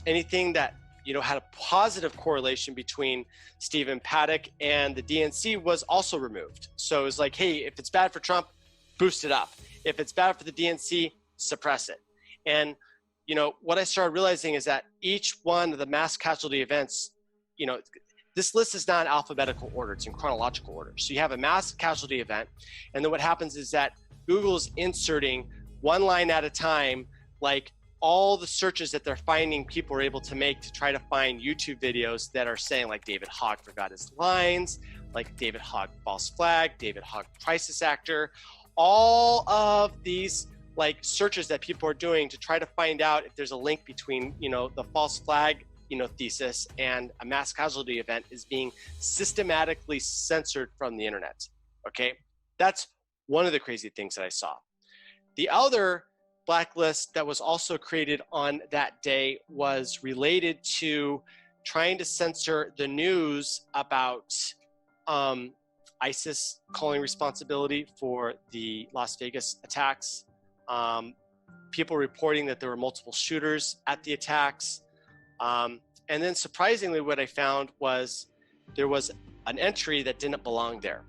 Anything that, you know, had a positive correlation between Stephen Paddock and the DNC was also removed. So it was like, hey, if it's bad for Trump, boost it up. If it's bad for the DNC, suppress it. And, you know, what I started realizing is that each one of the mass casualty events, you know, this list is not in alphabetical order, it's in chronological order. So you have a mass casualty event, and then what happens is that Google's inserting one line at a time, like all the searches that they're finding people are able to make to try to find YouTube videos that are saying like David Hogg forgot his lines, like David Hogg false flag, David Hogg crisis actor, all of these like searches that people are doing to try to find out if there's a link between, you know, the false flag, you know, thesis and a mass casualty event is being systematically censored from the internet. Okay, that's one of the crazy things that I saw. The other blacklist that was also created on that day was related to trying to censor the news about ISIS calling responsibility for the Las Vegas attacks, people reporting that there were multiple shooters at the attacks. And then surprisingly, what I found was there was an entry that didn't belong there.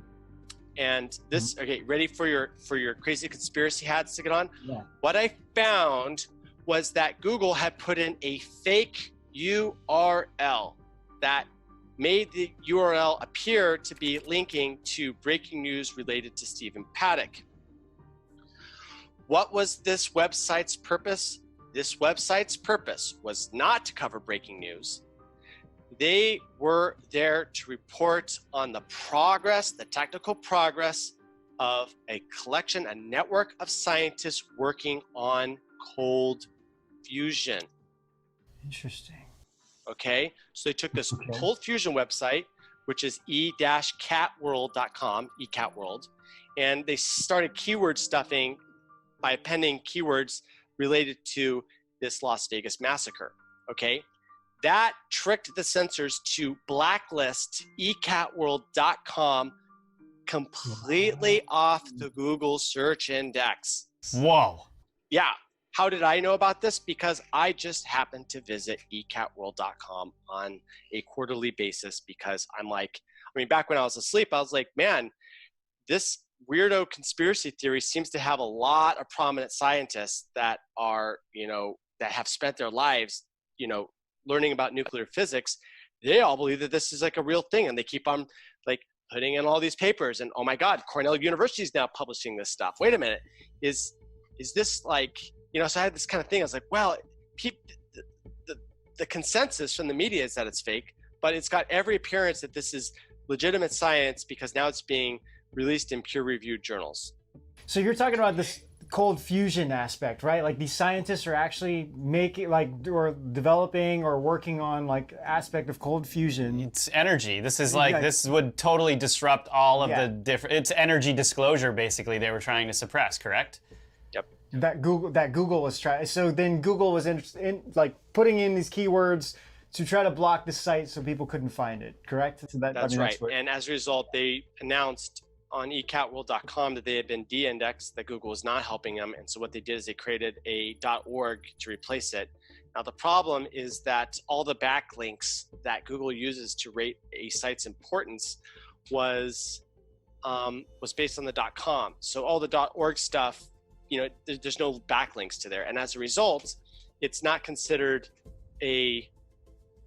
And this, okay, ready for your crazy conspiracy hats to get on? Yeah. What I found was that Google had put in a fake URL that made the URL appear to be linking to breaking news related to Stephen Paddock. What was this website's purpose? This website's purpose was not to cover breaking news. They were there to report on the progress, the technical progress of a collection, a network of scientists working on cold fusion. Interesting. Okay, so they took this cold fusion website, which is e-catworld.com, eCatWorld, and they started keyword stuffing by appending keywords related to this Las Vegas massacre. Okay, that tricked the censors to blacklist eCatWorld.com completely off the Google search index. Whoa. Yeah. How did I know about this? Because I just happened to visit eCatWorld.com on a quarterly basis because I'm like, I mean, back when I was asleep, I was like, man, this weirdo conspiracy theory seems to have a lot of prominent scientists that are, you know, that have spent their lives, you know, learning about nuclear physics. They all believe that this is like a real thing, and they keep on like putting in all these papers, and oh my God, Cornell University is now publishing this stuff. Wait a minute, is this like, you know, so I had this kind of thing. I was like, well, the consensus from the media is that it's fake, but it's got every appearance that this is legitimate science because now it's being released in peer-reviewed journals. So you're talking about this cold fusion aspect, right? Like these scientists are actually making, like, or developing or working on like aspect of cold fusion. It's energy. This is like, this would totally disrupt all of the different, it's energy disclosure basically they were trying to suppress, correct? That Google was trying. So then Google was interested in like putting in these keywords to try to block the site so people couldn't find it. Correct? So that's right. And as a result, they announced on eCatWorld.com that they had been de-indexed, that Google was not helping them. And so what they did is they created a .org to replace it. Now the problem is that all the backlinks that Google uses to rate a site's importance was based on the .com. So all the .org stuff, you know, there's no backlinks to there. And as a result, it's not considered it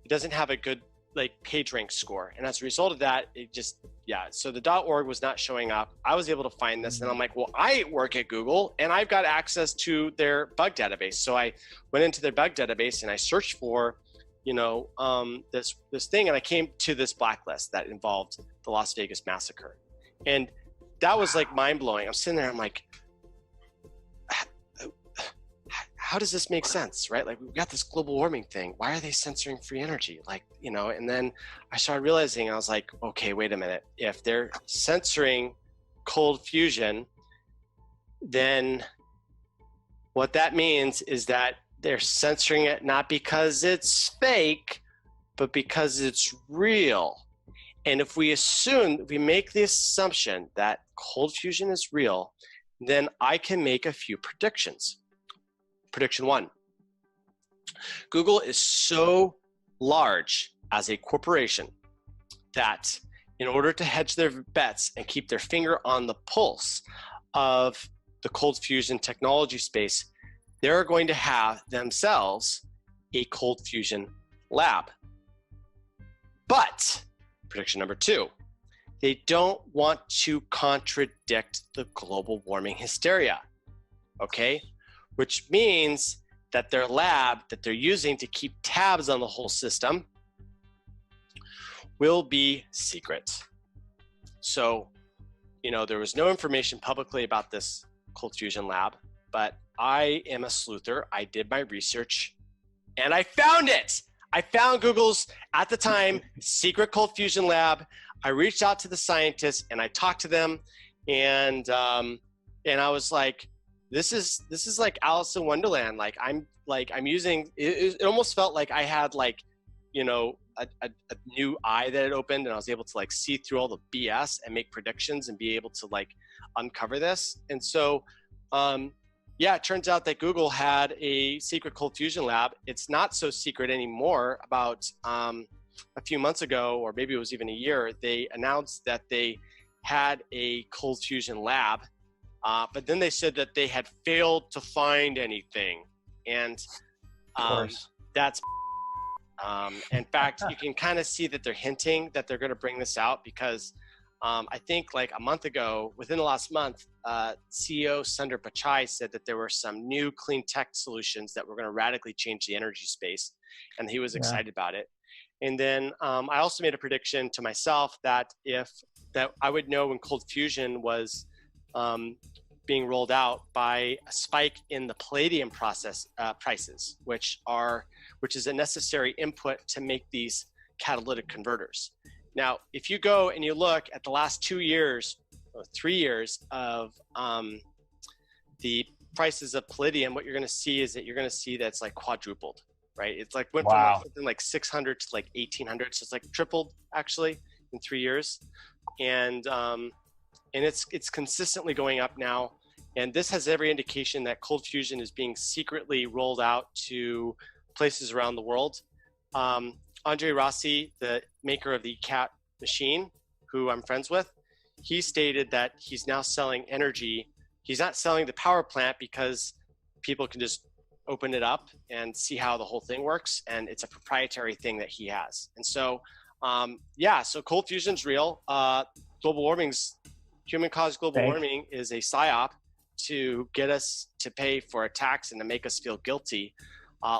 doesn't have a good like PageRank score. And as a result of that, it just, yeah. So the .org was not showing up. I was able to find this and I'm like, well, I work at Google and I've got access to their bug database. So I went into their bug database and I searched for, this thing, and I came to this blacklist that involved the Las Vegas massacre. And that was like mind blowing. I'm sitting there, I'm like, how does this make sense, right? Like, we've got this global warming thing. Why are they censoring free energy? Like, and then I started realizing, I was like, okay, wait a minute. If they're censoring cold fusion, then what that means is that they're censoring it not because it's fake, but because it's real. And if we make the assumption that cold fusion is real, then I can make a few predictions. Prediction 1, Google is so large as a corporation that in order to hedge their bets and keep their finger on the pulse of the cold fusion technology space, they're going to have themselves a cold fusion lab. But prediction number 2, they don't want to contradict the global warming hysteria, okay? Which means that their lab that they're using to keep tabs on the whole system will be secret. So, there was no information publicly about this cold fusion lab, but I am a sleuther. I did my research and I found it. I found Google's, at the time, secret cold fusion lab. I reached out to the scientists and I talked to them, and I was like, this is like Alice in Wonderland. Like I'm using, it almost felt like I had like, a new eye that had opened, and I was able to like see through all the BS and make predictions and be able to like uncover this. And so, it turns out that Google had a secret cold fusion lab. It's not so secret anymore. About a few months ago, or maybe it was even a year, they announced that they had a cold fusion lab, but then they said that they had failed to find anything. And that's, in fact, you can kind of see that they're hinting that they're going to bring this out because I think like a month ago, within the last month, CEO Sundar Pichai said that there were some new clean tech solutions that were going to radically change the energy space, and he was excited about it. And then I also made a prediction to myself that I would know when cold fusion was being rolled out by a spike in the palladium prices, which is a necessary input to make these catalytic converters. Now, if you go and you look at the last 2 years or 3 years of the prices of palladium, what you're going to see is that it's like quadrupled, right? It's like went from like something like 600 to like 1800, so it's like tripled actually in 3 years, and it's consistently going up now. And this has every indication that cold fusion is being secretly rolled out to places around the world. Andre Rossi, the maker of the CAT machine, who I'm friends with, he stated that he's now selling energy. He's not selling the power plant because people can just open it up and see how the whole thing works. And it's a proprietary thing that he has. And so, so cold fusion's real. Human-caused global warming is a psyop to get us to pay for a tax and to make us feel guilty,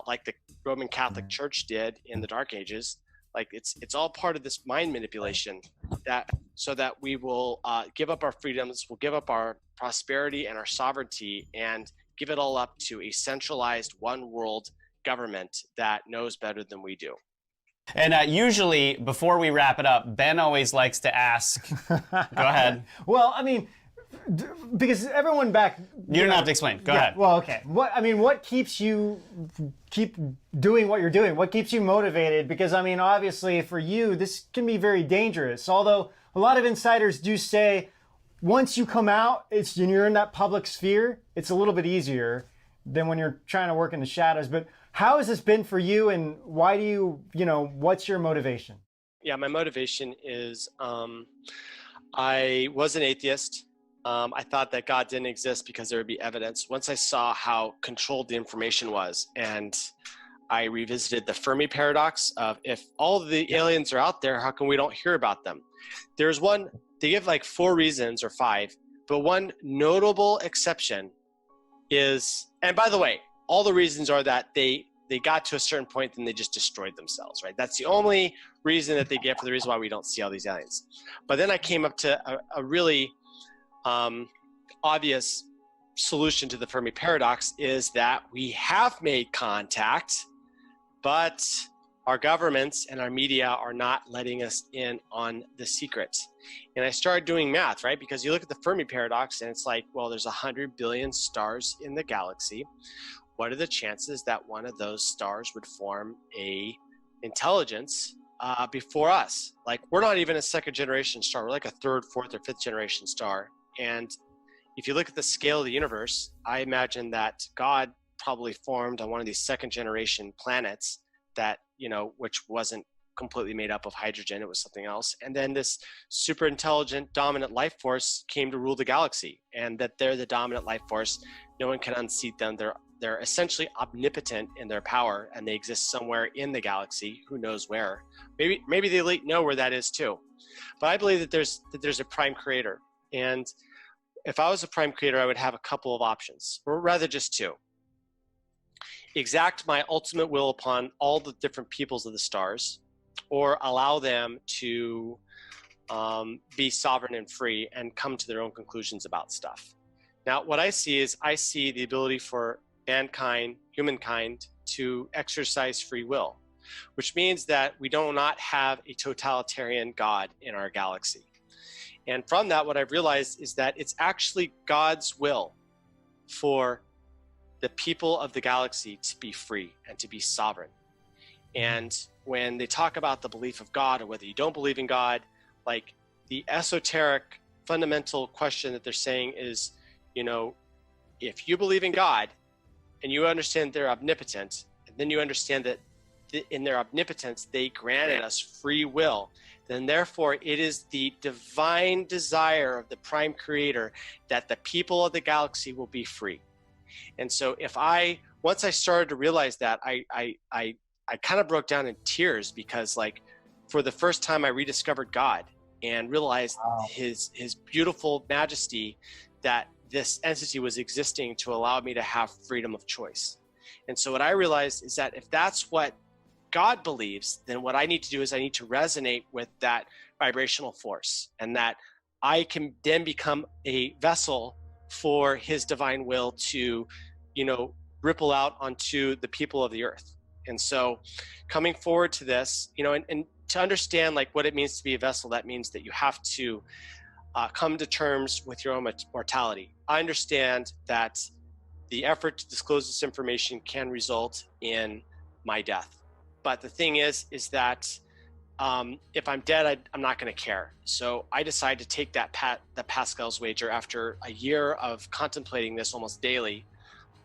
like the Roman Catholic Church did in the Dark Ages. Like it's all part of this mind manipulation so that we will give up our freedoms, we'll give up our prosperity and our sovereignty, and give it all up to a centralized one world government that knows better than we do. And usually, before we wrap it up, Ben always likes to ask. Go ahead. Well, I mean, because everyone back. You don't have to explain. Go ahead. Well, okay. What keeps you keep doing what you're doing? What keeps you motivated? Because I mean, obviously, for you, this can be very dangerous. Although a lot of insiders do say, once you come out, you're in that public sphere, it's a little bit easier than when you're trying to work in the shadows. But how has this been for you, and why do what's your motivation? Yeah, my motivation is I was an atheist. I thought that God didn't exist because there would be evidence. Once I saw how controlled the information was, and I revisited the Fermi paradox of if all of the aliens are out there, how come we don't hear about them? There's one, they give like 4 reasons or 5, but one notable exception is, and by the way, all the reasons are that they got to a certain point and they just destroyed themselves, right? That's the only reason that they give for the reason why we don't see all these aliens. But then I came up to a really obvious solution to the Fermi paradox is that we have made contact, but our governments and our media are not letting us in on the secret. And I started doing math, right? Because you look at the Fermi paradox and it's like, well, there's 100 billion stars in the galaxy. What are the chances that one of those stars would form a intelligence before us? Like, we're not even a 2nd generation star. We're like a 3rd, 4th, or 5th generation star. And if you look at the scale of the universe, I imagine that God probably formed on one of these 2nd generation planets that, you know, which wasn't completely made up of hydrogen, it was something else. And then this super intelligent, dominant life force came to rule the galaxy, and that they're the dominant life force. No one can unseat them. They're essentially omnipotent in their power, and they exist somewhere in the galaxy. Who knows where? Maybe the elite know where that is too. But I believe that there's a prime creator. And if I was a prime creator, I would have a couple of options, or rather just 2. Exact my ultimate will upon all the different peoples of the stars, or allow them to be sovereign and free and come to their own conclusions about stuff. Now, what I see the ability for mankind, humankind, to exercise free will, which means that we do not have a totalitarian God in our galaxy. And from that, what I've realized is that it's actually God's will for the people of the galaxy to be free and to be sovereign. And when they talk about the belief of God, or whether you don't believe in God, like, the esoteric fundamental question that they're saying is, you know, if you believe in God and you understand they're omnipotent, and then you understand that in their omnipotence they granted us free will, then therefore it is the divine desire of the prime creator that the people of the galaxy will be free. And so once I started to realize that, I kind of broke down in tears, because, like, for the first time I rediscovered God and realized his beautiful majesty, that this entity was existing to allow me to have freedom of choice. And so what I realized is that if that's what God believes, then what I need to do is I need to resonate with that vibrational force, and that I can then become a vessel for his divine will to, you know, ripple out onto the people of the earth. And so coming forward to this, you know, and to understand like what it means to be a vessel, that means that you have to come to terms with your own mortality. I understand that the effort to disclose this information can result in my death. But the thing is that if I'm dead, I'm not going to care. So I decided to take the Pascal's wager after a year of contemplating this almost daily.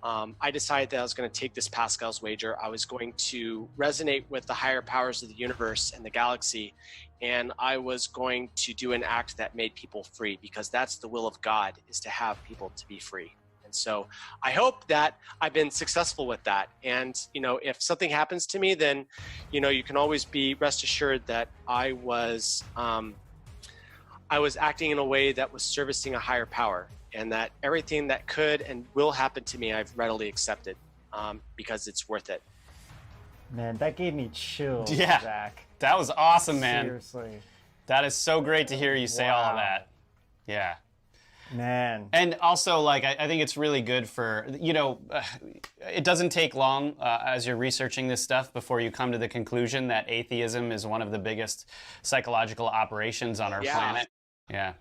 I decided that I was going to take this Pascal's wager. I was going to resonate with the higher powers of the universe and the galaxy, and I was going to do an act that made people free, because that's the will of God, is to have people to be free. And so I hope that I've been successful with that. And, you know, if something happens to me, then, you know, you can always be rest assured that I was acting in a way that was servicing a higher power, and that everything that could and will happen to me, I've readily accepted, because it's worth it. Man, that gave me chills, Yeah, Zach. that was awesome, man. Seriously. That is so great to hear you say all of that. Yeah. Man. And also, like, I think it's really good for, you know, it doesn't take long as you're researching this stuff before you come to the conclusion that atheism is one of the biggest psychological operations on our planet. Yeah.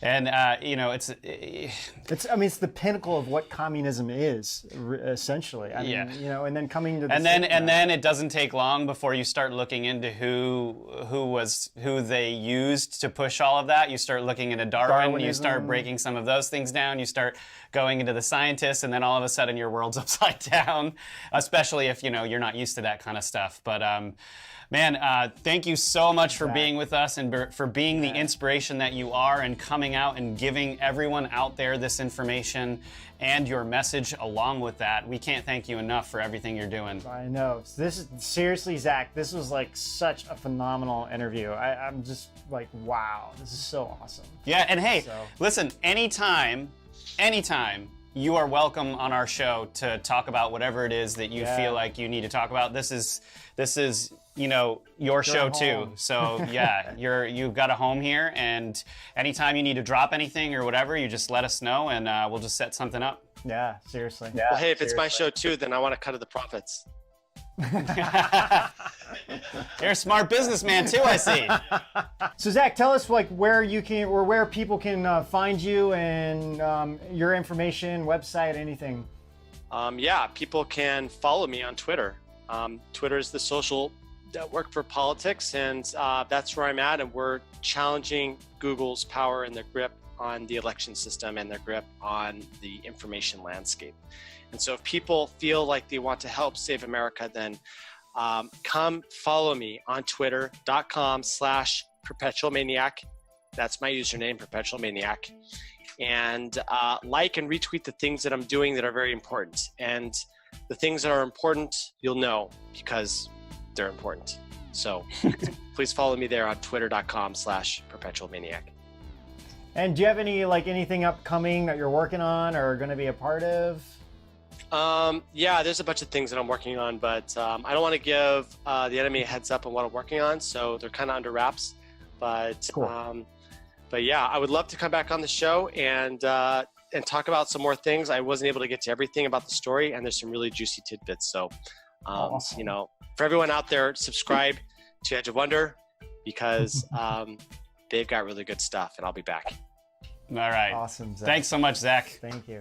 And, you know, it's the pinnacle of what communism is, essentially. I mean, you know, and then coming to the and then it doesn't take long before you start looking into who they used to push all of that. You start looking into Darwinism. You start breaking some of those things down. You start going into the scientists, and then all of a sudden your world's upside down, especially if, you know, you're not used to that kind of stuff. But Man, thank you so much for being with us and for being the inspiration that you are and coming out and giving everyone out there this information and your message along with that. We can't thank you enough for everything you're doing. I know. This is seriously, Zach, this was like such a phenomenal interview. I'm just like, wow, this is so awesome. Yeah, and hey, listen, anytime you are welcome on our show to talk about whatever it is that you feel like you need to talk about. This is you know, your show too. So yeah, you've got a home here, and anytime you need to drop anything or whatever, you just let us know, and we'll just set something up. Yeah, seriously. Yeah, well, hey, if it's my show too, then I want to cut of the profits. You're a smart businessman too, I see. So Zach, tell us like where you can or where people can find you and your information, website, anything. Yeah, people can follow me on Twitter. Twitter is the social network for politics, and that's where I'm at. And we're challenging Google's power and their grip on the election system and their grip on the information landscape. And so if people feel like they want to help save America, then come follow me on twitter.com/perpetualmaniac. That's my username, perpetualmaniac. And like and retweet the things that I'm doing that are very important. And the things that are important, you'll know because they're important. So please follow me there on twitter.com/perpetualmaniac. And do you have anything upcoming that you're working on or going to be a part of? Yeah, there's a bunch of things that I'm working on, but I don't want to give the enemy a heads up on what I'm working on, so they're kind of under wraps. But cool. But yeah, I would love to come back on the show and talk about some more things. I wasn't able to get to everything about the story, and there's some really juicy tidbits. So, awesome. You know, for everyone out there, subscribe to Edge of Wonder because they've got really good stuff, and I'll be back. All right. Awesome, Zach. Thanks so much, Zach. Thank you.